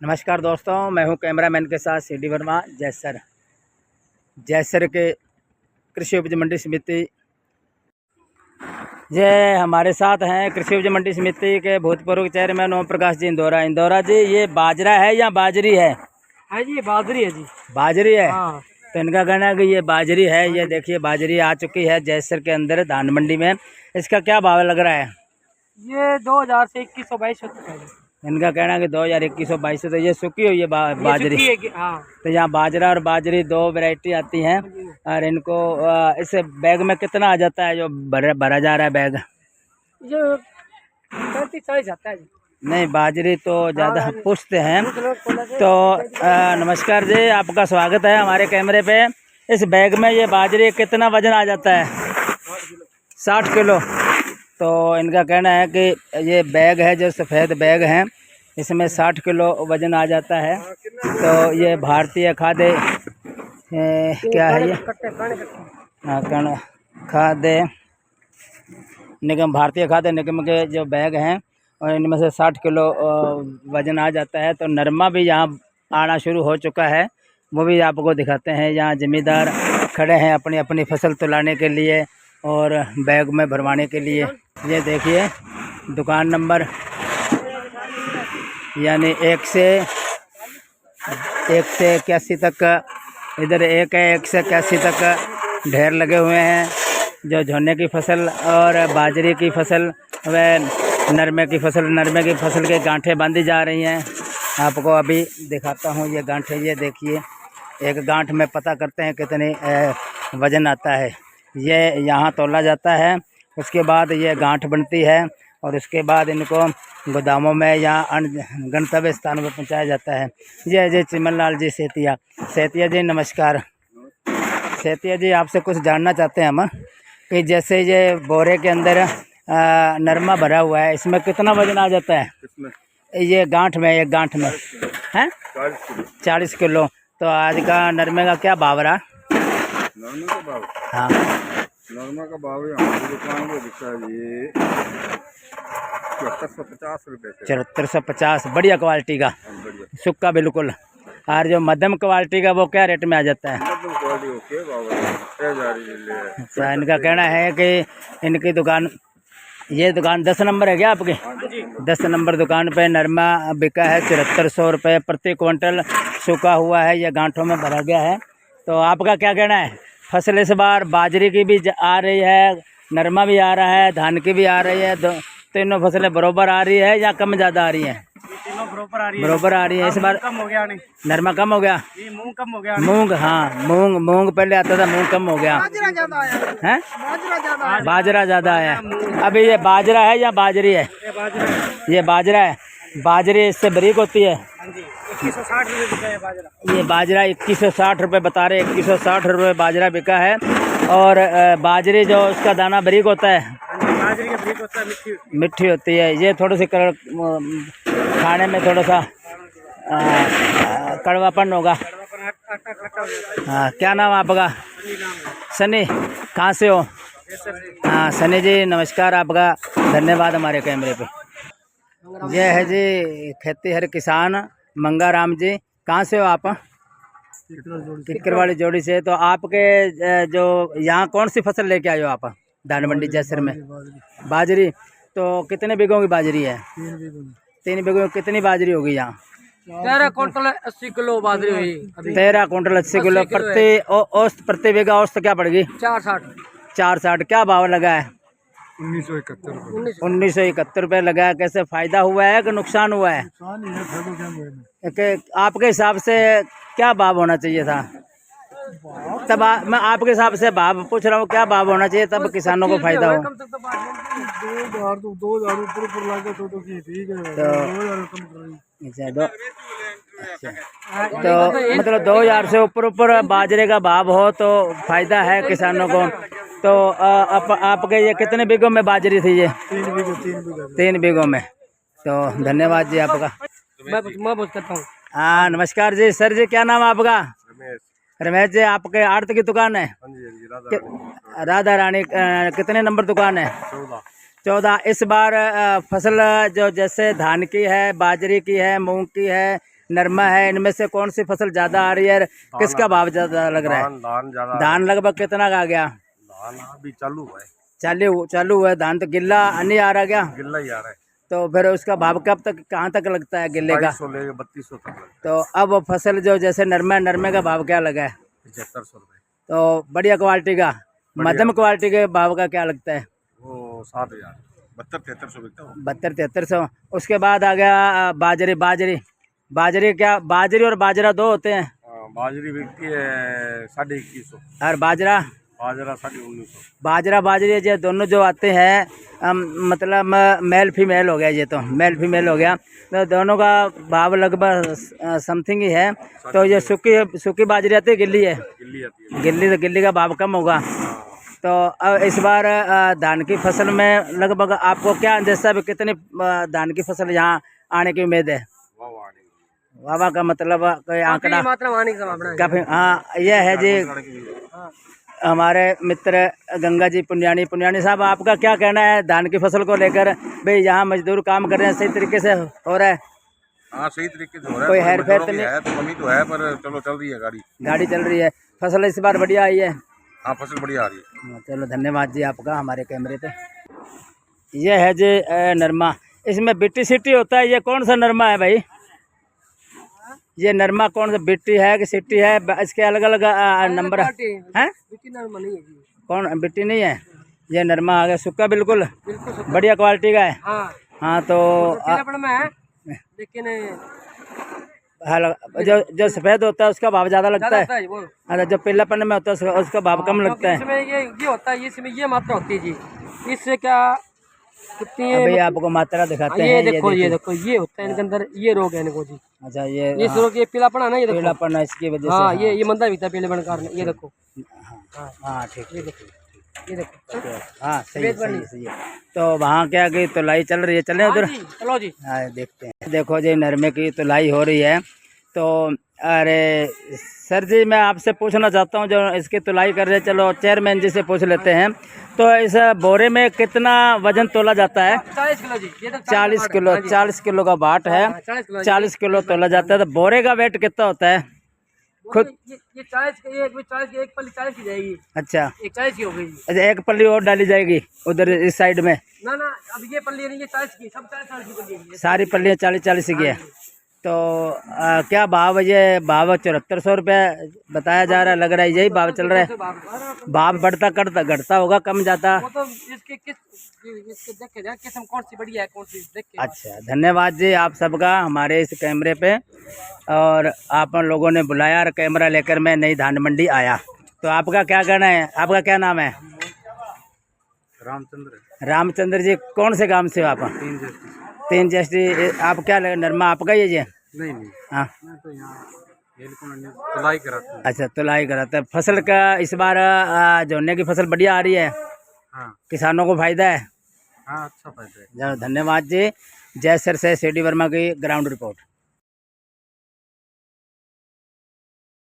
नमस्कार दोस्तों, मैं हूं कैमरामैन के साथ सीडी वर्मा जैसर के कृषि उपज मंडी समिति। ये हमारे साथ हैं कृषि उपज मंडी समिति के भूतपूर्व चेयरमैन ओम प्रकाश जी इंदौरा जी। ये बाजरा है या बाजरी है? हाँ जी, बाजरी है जी। बाजरी है। हाँ। तो इनका कहना है कि ये बाजरी है। ये देखिए बाजरी आ चुकी है जैसर के अंदर धान मंडी में। इसका क्या भाव लग रहा है? ये 2000 से 2122 तक है। इनका कहना है कि 2021-22 तो ये सूखी हुई है बाजरी। हाँ। तो यहाँ बाजरा और बाजरी दो वैरायटी आती हैं। और इनको इस बैग में कितना आ जाता है जो भरा जा रहा है बैग? जो 35-40 आता है जी। नहीं, बाजरी तो ज़्यादा पूछते हैं। तो नमस्कार जी, आपका स्वागत है हमारे कैमरे पे। इस बैग में ये बाजरी कितना वजन आ जाता है? 60 किलो। तो इनका कहना है कि ये बैग है जो सफ़ेद बैग है, इसमें 60 किलो वजन आ जाता है। तो ये भारतीय खाद्य क्या है ये? हाँ, खाद्य निगम, भारतीय खाद्य निगम के जो बैग हैं और इनमें से 60 किलो वजन आ जाता है। तो नरमा भी यहाँ आना शुरू हो चुका है, वो भी आपको दिखाते हैं। यहाँ ज़मींदार खड़े हैं अपनी अपनी फसल तुलाने के लिए और बैग में भरवाने के लिए। ये देखिए दुकान नंबर यानी 1 से 81 तक, इधर 1 है 1 से 81 तक ढेर लगे हुए हैं। जो झोने की फसल और बाजरे की फसल व नरमे की फसल के गांठें बांधी जा रही हैं। आपको अभी दिखाता हूँ ये गांठें। ये देखिए, एक गांठ में पता करते हैं कितने वज़न आता है। ये यहाँ तोला जाता है, उसके बाद ये गांठ बनती है और उसके बाद इनको गोदामों में या गंतव्य स्थानों पर पहुँचाया जाता है। ये जय चिमनलाल जी सेतिया जी, नमस्कार। सेतिया जी, आपसे कुछ जानना चाहते हैं हम कि जैसे ये बोरे के अंदर नरमा भरा हुआ है, इसमें कितना वजन आ जाता है? ये गांठ में, एक गांठ में है 40 किलो। तो आज का नरमे का क्या भाव रहा? नरमा का भाव? हाँ, नरमा का भाव हमारी दुकान में बिकता है ये 7450 रुपये। 7450, बढ़िया क्वालिटी का, बढ़िया सूखा बिल्कुल। और जो मध्यम क्वालिटी का वो क्या रेट में आ जाता है? अच्छा, इनका कहना है कि इनकी दुकान, ये दुकान 10 नंबर है क्या आपकी? 10 नंबर दुकान पे नरमा बिका है 7400 रुपये प्रति क्विंटल। सूखा हुआ है, ये गांठों में भरा गया है। तो आपका क्या कहना है? फसल इस बार बाजरे की भी आ रही है, नरमा भी आ रहा है, धान की भी आ रही है। तीनों फसलें बरोबर आ रही है या कम ज़्यादा आ रही हैं? तीनों बरोबर आ रही है। बरोबर आ रही है। इस बार कम हो गया नहीं, नरमा कम हो गया। ये मूंग कम हो गया। मूंग, हाँ, मूंग पहले आता था, मूंग कम हो गया है। बाजरा ज़्यादा आया। अभी ये बाजरा है या बाजरी है? ये बाजरा है। बाजरी इससे बारीक होती है। 2160 रुपये बाजरा। ये बाजरा 2160 रुपये बता रहे। 2160 रुपये बाजरा बिका है। और बाजरी जो उसका दाना बारीक होता है, बाजरी का बारीक होता है, मिट्टी होती है। ये थोड़ी सी खाने में थोड़ा सा कड़वापन होगा। हाँ, क्या नाम आपका? सनी। कहाँ से हो? हाँ सनी जी, नमस्कार, आपका धन्यवाद हमारे कैमरे पे। ये है जी खेती हर किसान मंगा राम जी। कहाँ से हो आप? किक्कर वाली जोड़ी से। तो आपके जो यहाँ कौन सी फसल लेके आए हो आप धान मंडी जैसर में? बाजरी। तो कितने बीघों की बाजरी है? 3 बीघों में कितनी बाजरी होगी यहाँ? 13 क्विंटल 80 किलो बाजरी हुई। 13 क्विंटल 80 किलो प्रति बीघा। औसत क्या पड़ेगी? 460। क्या भाव लगा है? 1971 रुपये लगा है। कैसे फायदा हुआ है कि नुकसान हुआ है? आपके हिसाब से क्या भाव होना चाहिए था तब? मैं आपके हिसाब से भाव पूछ रहा हूँ, क्या भाव होना चाहिए तब किसानों को फायदा हो? 2000 ऊपर लागे तो ठीक है। तो मतलब 2000 से ऊपर बाजरे का भाव हो तो फायदा है किसानों को। तो आपके ये कितने बीघों में बाजरी थी? ये 3 बीघों में। तो धन्यवाद जी आपका। मैं बात करता हूँ। हाँ, नमस्कार जी। सर जी, क्या नाम है आपका? रमेश जी। आपके आड़त की दुकान है? राधा रानी। कितने नंबर दुकान है? 14। इस बार फसल जो जैसे धान की है, बाजरे की है, मूंग की है, नरमा है, इनमें से कौन सी फसल ज़्यादा आ रही है? किसका भाव ज़्यादा लग रहा है? धान ज्यादा। धान लगभग कितना का आ गया? धान अभी चालू है। चालू हुआ है धान, तो गिल्ला नहीं आ रहा क्या? गिल्ला ही आ रहा है। तो फिर उसका भाव कब तक कहाँ तक लगता है गिल्ले का? 2200 लेके 3200 तक लगता तो अब वो फसल जो जैसे नरमे का भाव क्या लगा है? है। 7500 रुपये। तो बढ़िया क्वालिटी का, मध्यम क्वालिटी के भाव का क्या लगता है? वो 7000 72-7300 बिकता है। 72-7300। उसके बाद आ गया बाजरी क्या, बाजरी और बाजरा दो होते हैं? बाजरी बिकती है 2150। और बाजरा? बाजरा 1950। बाजरा बाजरी ये दोनों जो आते हैं मतलब मेल फीमेल हो गया, ये तो मेल फीमेल हो गया, तो दोनों का भाव लगभग समथिंग ही है। तो ये सूखी बाजरी आती है, गिल्ली है? गिल्ली आती है। गिल्ली का भाव कम होगा। तो अब इस बार धान की फसल में लगभग आपको क्या अंदेशा है, कितनी धान की फसल यहाँ आने की उम्मीद है? वाह का मतलब कोई आंकड़ा? काफी। हाँ, यह है जी हमारे मित्र गंगा जी पुनियानी साहब, आपका क्या कहना है धान की फसल को लेकर? भाई यहाँ मजदूर काम कर रहे हैं, सही तरीके से हो रहा है? हाँ, सही तरीके से हो रहा है। कोई हेर फेर तो नहीं है? तो कमी तो है, पर चलो चल रही है गाड़ी चल रही है। फसल इस बार बढ़िया आई है? हाँ, फसल बढ़िया आ रही है। चलो धन्यवाद जी आपका हमारे कैमरे पे। ये है जी नरमा, इसमें बिट्टी सिट्टी होता है, ये कौन सा नरमा है भाई? ये नरमा कौन सा, बिट्टी है कि सिट्टी है? इसके अलग अलग नंबर है? कौन बिट्टी नहीं है? ये नरमा आ गया सूखा, बिल्कुल बढ़िया क्वालिटी का है। हाँ तो लेकिन जो सफ़ेद होता है उसका भाव ज़्यादा लगता है? अच्छा, जो पीलापन में होता है उसका भाव कम लगता है? इसमें ये होता है, इसमें ये मात्रा होती है जी। इससे क्या कितनी अभी आपको मात्रा दिखाते हैं। ये देखो ये होता है इनके अंदर, ये रोग है इनको जी। अच्छा, ये रोग, ये पीलापन है ना, ये देखो पीलापन है इसकी वजह से। हाँ, ये मंदा भी था पीलेपन कारण, ये देखो। हाँ ठीक, ये देखो। हाँ सही है। तो वहाँ क्या की तुलाई चल रही है? चलें उधर? चलो जी। हाँ देखते हैं। देखो जी नरमे की तुलाई हो रही है। तो अरे सर जी, मैं आपसे पूछना चाहता हूँ जो इसकी तुलाई कर रहे हैं, चलो चेयरमैन जी से पूछ लेते हैं। तो इस बोरे में कितना वजन तोला जाता है? 40 किलो जी। ये तो 40 किलो, 40 किलो का बाट है। 40 किलो तोला जाता है। तो बोरे का वेट कितना होता है खुद? ये 40 की एक पल्ली 40 की जाएगी। अच्छा, 40 की हो गई जी। अच्छा, एक पल्ली और डाली जाएगी उधर इस साइड में? ना, अब ये पल्ली नहीं, ये 40 की, सब 40 की पल्ली है। सारी पल्लियाँ 40 की है। तो क्या भाव? ये भाव 7400 रुपये बताया जा रहा है, लग रहा है यही भाव चल रहा है। भाव बढ़ता घटता होगा, कम जाता? वो तो इसके देखे जाए किस्म कौन सी बढ़िया है, कौन सी देख के। अच्छा, धन्यवाद जी आप सबका हमारे इस कैमरे पे, और आप लोगों ने बुलाया और कैमरा लेकर मैं नई धान मंडी आया। तो आपका क्या कहना है? आपका क्या नाम है? रामचंद्र जी, कौन से गांव से हो आप? 3 जस्टी। आप क्या लगे, नरमा आपका ही है जी? नहीं। हाँ, मैं तो यहाँ तुलाई कराता हूँ। अच्छा, तुलाई कराता है। फसल का इस बार झोने की फसल बढ़िया आ रही है? हाँ, किसानों को फायदा है? हाँ, अच्छा फायदा है। धन्यवाद जी। जय सर से CD वर्मा की ग्राउंड रिपोर्ट।